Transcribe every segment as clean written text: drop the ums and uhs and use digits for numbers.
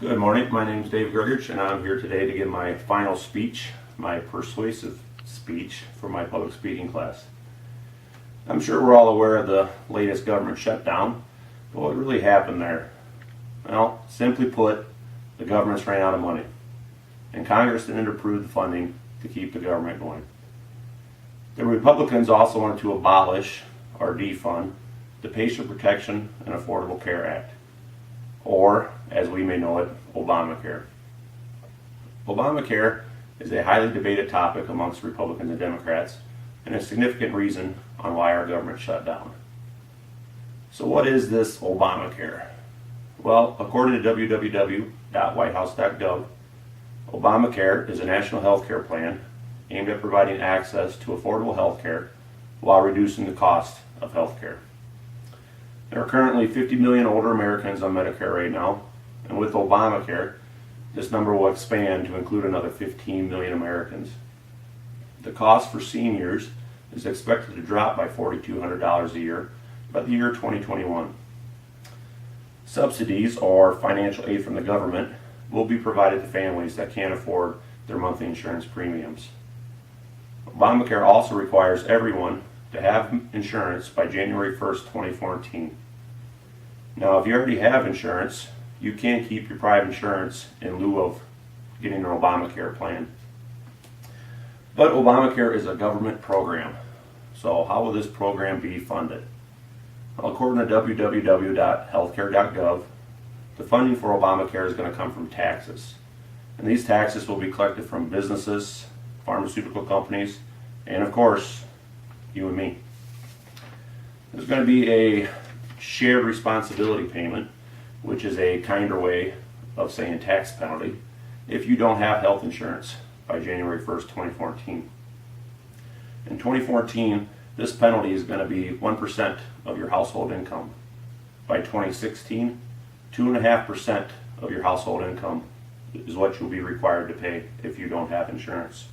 Good morning, my name is Dave Gregorich and I'm here today to give my final speech, my persuasive speech for my public speaking class. I'm sure we're all aware of the latest government shutdown, but what really happened there? Well, simply put, the government's ran out of money and Congress didn't approve the funding to keep the government going. The Republicans also wanted to abolish or defund the Patient Protection and Affordable Care Act, or, as we may know it, Obamacare. Obamacare is a highly debated topic amongst Republicans and Democrats, and a significant reason on why our government shut down. So what is this Obamacare? Well, according to www.whitehouse.gov, Obamacare is a national health care plan aimed at providing access to affordable health care while reducing the cost of health care. There are currently 50 million older Americans on Medicare right now, and with Obamacare, this number will expand to include another 15 million Americans. The cost for seniors is expected to drop by $4,200 a year by the year 2021. Subsidies, or financial aid from the government, will be provided to families that can't afford their monthly insurance premiums. Obamacare also requires everyone to have insurance by January 1st, 2014. Now, if you already have insurance, you can keep your private insurance in lieu of getting an Obamacare plan. But Obamacare is a government program. So how will this program be funded? Well, according to www.healthcare.gov, the funding for Obamacare is going to come from taxes. And these taxes will be collected from businesses, pharmaceutical companies, and of course, you and me. There's going to be a shared responsibility payment, which is a kinder way of saying tax penalty, if you don't have health insurance by January 1st, 2014. In 2014, this penalty is going to be 1% of your household income. By 2016, 2.5% of your household income is what you'll be required to pay if you don't have insurance.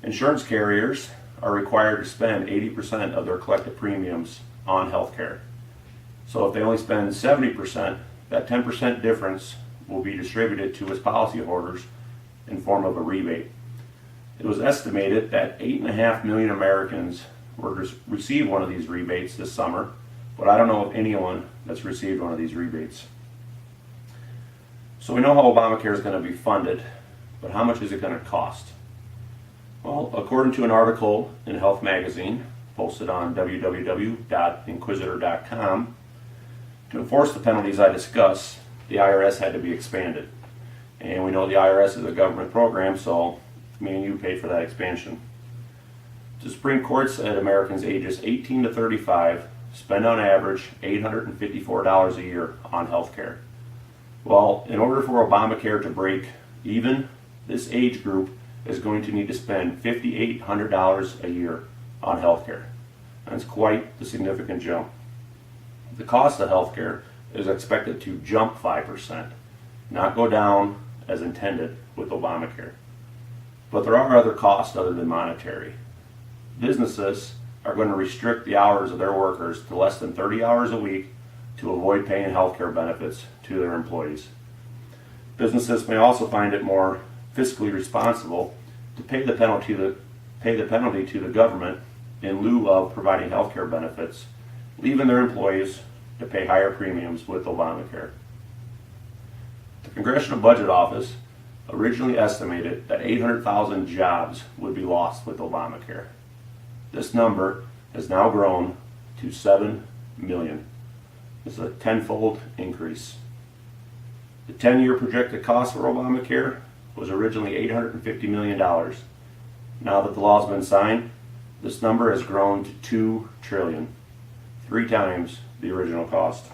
Insurance carriers are required to spend 80% of their collected premiums on health care. So if they only spend 70%, that 10% difference will be distributed to its policyholders in form of a rebate. It was estimated that 8.5 million Americans will receive one of these rebates this summer, but I don't know of anyone that's received one of these rebates. So we know how Obamacare is going to be funded, but how much is it going to cost? Well, according to an article in Health Magazine, posted on www.inquisitor.com, to enforce the penalties I discuss, the IRS had to be expanded. And we know the IRS is a government program, so me and you pay for that expansion. The Supreme Court said Americans ages 18 to 35 spend on average $854 a year on health care. Well, in order for Obamacare to break even, this age group is going to need to spend $5,800 a year on health care. That's quite the significant jump. The cost of health care is expected to jump 5%, not go down as intended with Obamacare. But there are other costs other than monetary. Businesses are going to restrict the hours of their workers to less than 30 hours a week to avoid paying health care benefits to their employees. Businesses may also find it more fiscally responsible to pay the penalty to the government in lieu of providing health care benefits, leaving their employees to pay higher premiums with Obamacare. The Congressional Budget Office originally estimated that 800,000 jobs would be lost with Obamacare. This number has now grown to 7 million. This is a tenfold increase. The 10-year projected cost for Obamacare was originally $850 million. Now that the law's been signed, this number has grown to $2 trillion, 3 times the original cost.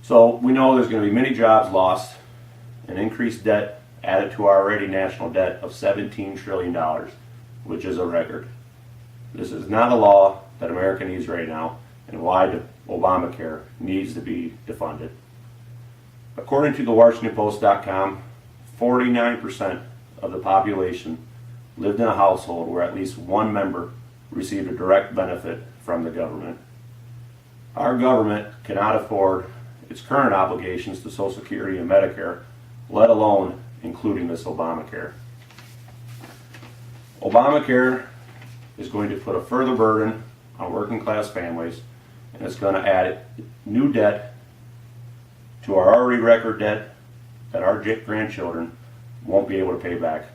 So we know there's going to be many jobs lost and increased debt added to our already national debt of $17 trillion, which is a record. This is not a law that America needs right now, and why Obamacare needs to be defunded. According to the WashingtonPost.com, 49% of the population lived in a household where at least one member received a direct benefit from the government. Our government cannot afford its current obligations to Social Security and Medicare, let alone including this Obamacare. Obamacare is going to put a further burden on working class families, and it's going to add new debt to our already record debt that our grandchildren won't be able to pay back.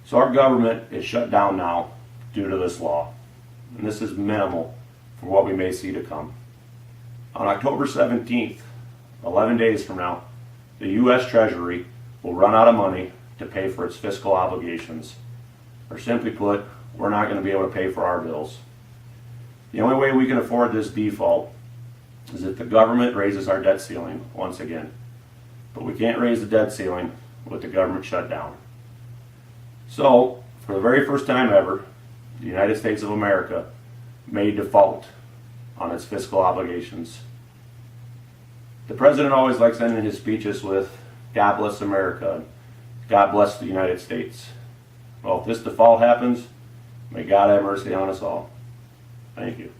So our government is shut down now due to this law, and this is minimal for what we may see to come. On October 17th, 11 days from now, the U.S. Treasury will run out of money to pay for its fiscal obligations. Or simply put, we're not going to be able to pay for our bills. The only way we can afford this default is if the government raises our debt ceiling once again. But we can't raise the debt ceiling with the government shut down. So, for the very first time ever, the United States of America may default on its fiscal obligations. The president always likes ending his speeches with, "God bless America," "God bless the United States." Well, if this default happens, may God have mercy on us all. Thank you.